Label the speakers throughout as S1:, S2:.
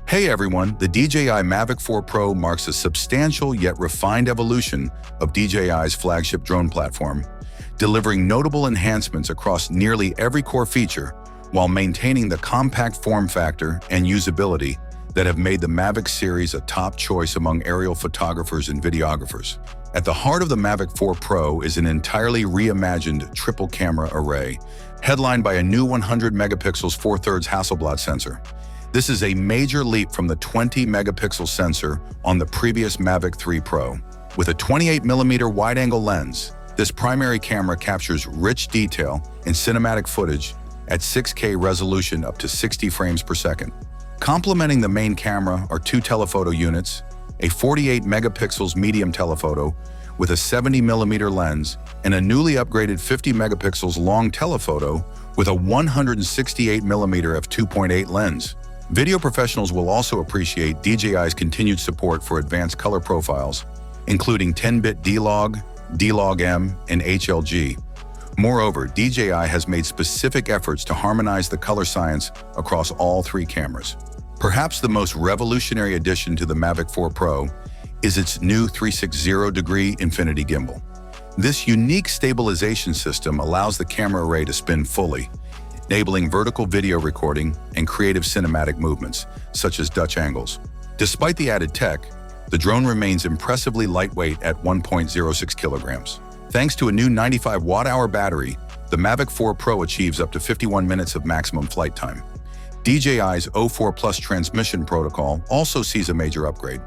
S1: Hey everyone, the DJI Mavic 4 Pro marks a substantial yet refined evolution of DJI's flagship drone platform, delivering notable enhancements across nearly every core feature while maintaining the compact form factor and usability that have made the Mavic series a top choice among aerial photographers and videographers. At the heart of the Mavic 4 Pro is an entirely reimagined triple camera array, headlined by a new 100 megapixels 4/3 Hasselblad sensor. This is a major leap from the 20 megapixel sensor on the previous Mavic 3 Pro. With a 28mm wide-angle lens, this primary camera captures rich detail and cinematic footage at 6K resolution up to 60 frames per second. Complementing the main camera are two telephoto units, a 48 megapixels medium telephoto with a 70mm lens, and a newly upgraded 50 megapixels long telephoto with a 168mm f2.8 lens. Video professionals will also appreciate DJI's continued support for advanced color profiles, including 10-bit D-Log, D-Log-M, and HLG. Moreover, DJI has made specific efforts to harmonize the color science across all three cameras. Perhaps the most revolutionary addition to the Mavic 4 Pro is its new 360-degree Infinity Gimbal. This unique stabilization system allows the camera array to spin fully, enabling vertical video recording and creative cinematic movements, such as Dutch angles. Despite the added tech, the drone remains impressively lightweight at 1.06 kilograms. Thanks to a new 95 watt-hour battery, the Mavic 4 Pro achieves up to 51 minutes of maximum flight time. DJI's O4 Plus transmission protocol also sees a major upgrade.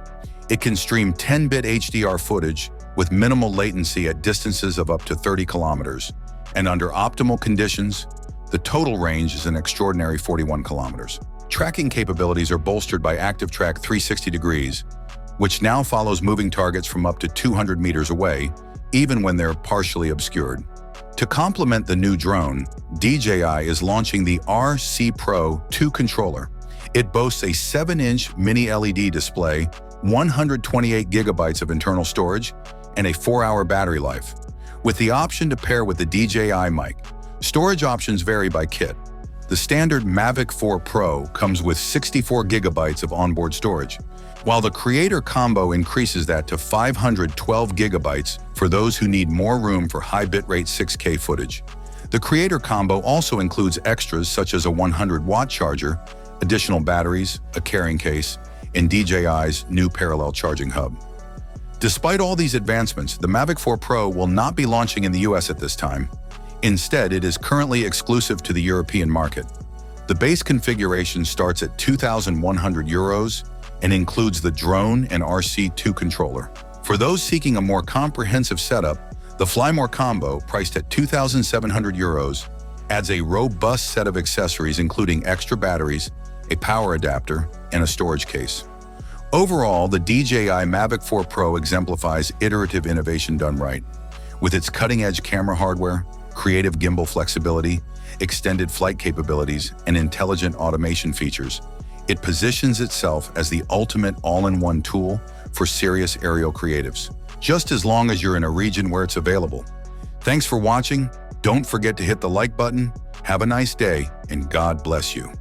S1: It can stream 10-bit HDR footage with minimal latency at distances of up to 30 kilometers, and under optimal conditions, the total range is an extraordinary 41 kilometers. Tracking capabilities are bolstered by ActiveTrack 360 degrees, which now follows moving targets from up to 200 meters away, even when they're partially obscured. To complement the new drone, DJI is launching the RC Pro 2 controller. It boasts a 7-inch mini LED display, 128 gigabytes of internal storage, and a 4-hour battery life. With the option to pair with the DJI mic, storage options vary by kit. The standard Mavic 4 Pro comes with 64 gigabytes of onboard storage, while the Creator Combo increases that to 512 gigabytes for those who need more room for high bitrate 6K footage. The Creator Combo also includes extras such as a 100-watt charger, additional batteries, a carrying case, and DJI's new parallel charging hub. Despite all these advancements, the Mavic 4 Pro will not be launching in the US at this time. Instead, it is currently exclusive to the European market. The base configuration starts at €2,100 and includes the drone and RC2 controller. For those seeking a more comprehensive setup, the Fly More Combo, priced at €2,700, adds a robust set of accessories including extra batteries, a power adapter, and a storage case. Overall, the DJI Mavic 4 Pro exemplifies iterative innovation done right. With its cutting-edge camera hardware, creative gimbal flexibility, extended flight capabilities, and intelligent automation features, it positions itself as the ultimate all-in-one tool for serious aerial creatives, just as long as you're in a region where it's available. Thanks for watching. Don't forget to hit the like button. Have a nice day, and God bless you.